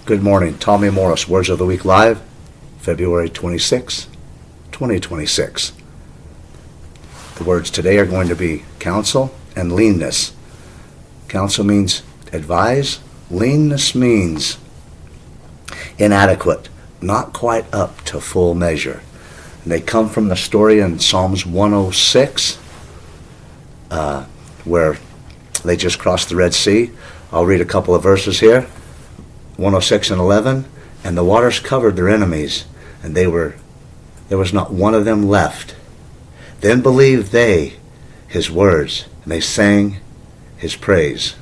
Good morning. Tommy Morris, Words of the Week Live, February 26, 2026. The words today are going to be counsel and leanness. Counsel means advise. Leanness means inadequate, not quite up to full measure. And they come from the story in Psalms 106, where they just crossed the Red Sea. I'll read a couple of verses here. 106 and 11, and the waters covered their enemies, and there was not one of them left. Then believed they his words, and they sang his praise.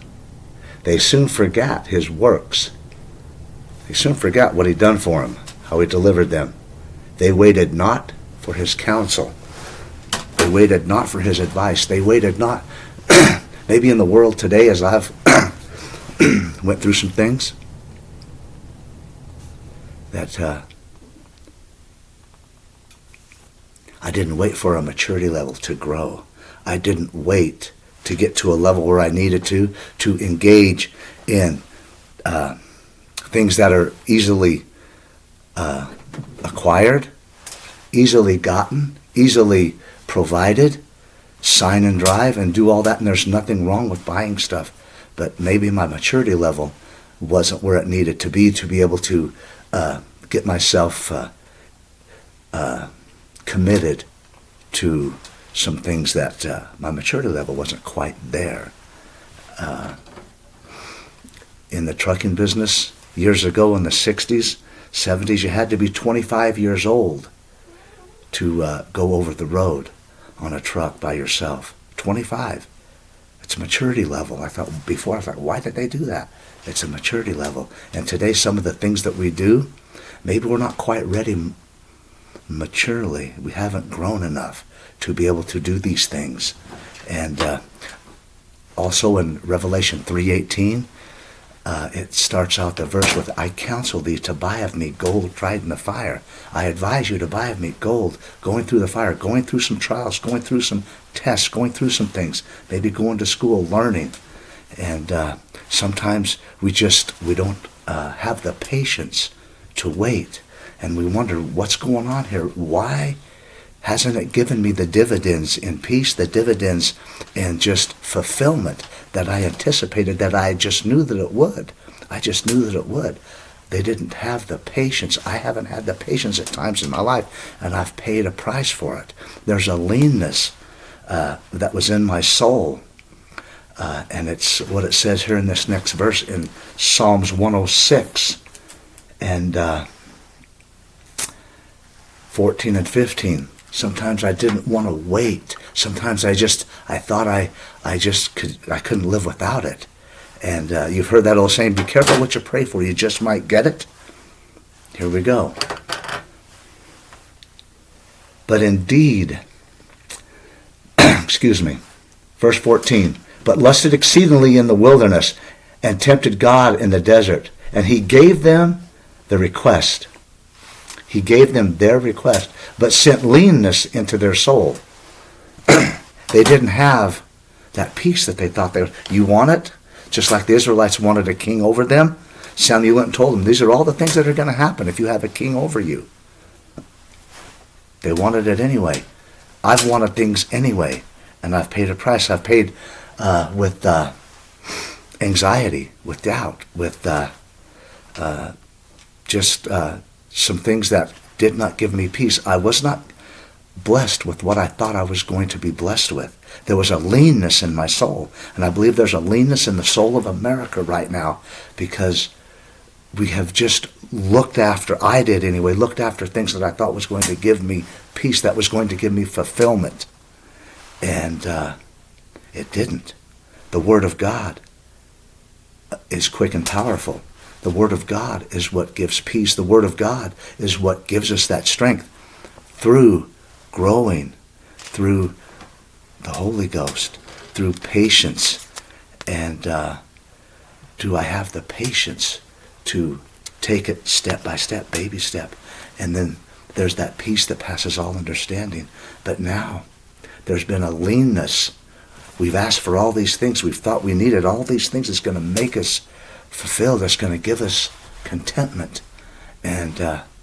They soon forgot his works. They soon forgot what he'd done for them, how he delivered them. They waited not for his counsel. They waited not for his advice. They waited not. Maybe in the world today, as I've went through some things, that I didn't wait for a maturity level to grow. I didn't wait to get to a level where I needed to engage in things that are easily acquired, easily gotten, easily provided, sign and drive and do all that, and there's nothing wrong with buying stuff. But maybe my maturity level wasn't where it needed to be able to get myself committed to some things that my maturity level wasn't quite there. In the trucking business, years ago in the 60s, 70s, you had to be 25 years old to go over the road on a truck by yourself. 25. It's a maturity level. I thought, why did they do that? It's a maturity level. And today, some of the things that we do, maybe we're not quite ready maturely. We haven't grown enough to be able to do these things. And also in Revelation 3:18, it starts out the verse with, I counsel thee to buy of me gold tried in the fire. I advise you to buy of me gold, going through the fire, going through some trials, going through some tests, going through some things, maybe going to school, learning. And sometimes we don't have the patience to wait. And we wonder, what's going on here? Why hasn't it given me the dividends in peace, the dividends in just fulfillment that I anticipated, that I just knew that it would? I just knew that it would. They didn't have the patience. I haven't had the patience at times in my life, and I've paid a price for it. There's a leanness that was in my soul. And it's what it says here in this next verse in Psalms 106 and 14 and 15. Sometimes I didn't want to wait. Sometimes I thought I couldn't live without it. And you've heard that old saying, be careful what you pray for, you just might get it. Here we go. But indeed, excuse me, verse 14, but lusted exceedingly in the wilderness and tempted God in the desert. And he gave them the request. He gave them their request, but sent leanness into their soul. They didn't have that peace that they thought they would. You want it? Just like the Israelites wanted a king over them. Samuel went and told them, these are all the things that are going to happen if you have a king over you. They wanted it anyway. I've wanted things anyway, and I've paid a price. I've paid with anxiety, with doubt, with some things that did not give me peace. I was not blessed with what I thought I was going to be blessed with. There was a leanness in my soul, and I believe there's a leanness in the soul of America right now, because we have just I did anyway, looked after things that I thought was going to give me peace, that was going to give me fulfillment. And it didn't. The Word of God is quick and powerful. The Word of God is what gives peace. The Word of God is what gives us that strength through growing, through the Holy Ghost, through patience. And do I have the patience to take it step by step, baby step? And then there's that peace that passes all understanding. But now there's been a leanness. We've asked for all these things. We've thought we needed all these things that's going to make us fulfilled, that's going to give us contentment. And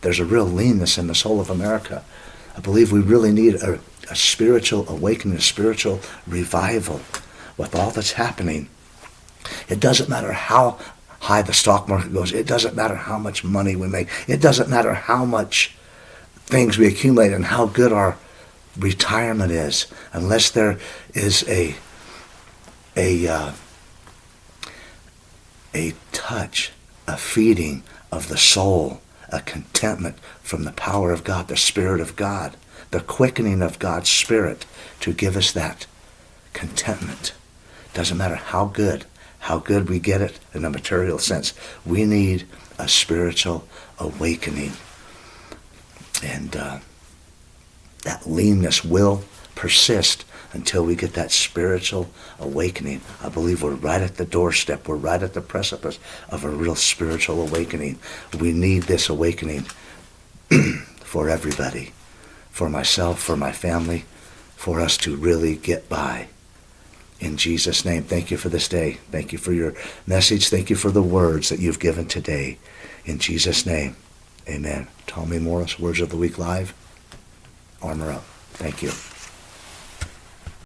there's a real leanness in the soul of America. I believe we really need a spiritual awakening, a spiritual revival with all that's happening. It doesn't matter how high the stock market goes. It doesn't matter how much money we make. It doesn't matter how much things we accumulate and how good our retirement is, unless there is a touch, a feeding of the soul, a contentment from the power of God, the Spirit of God, the quickening of God's Spirit to give us that contentment. Doesn't matter how good we get it in a material sense. We need a spiritual awakening. And that leanness will persist until we get that spiritual awakening. I believe we're right at the doorstep. We're right at the precipice of a real spiritual awakening. We need this awakening for everybody, for myself, for my family, for us to really get by. In Jesus' name, thank you for this day. Thank you for your message. Thank you for the words that you've given today. In Jesus' name, amen. Tommy Morris, Words of the Week Live. Armor up. Thank you.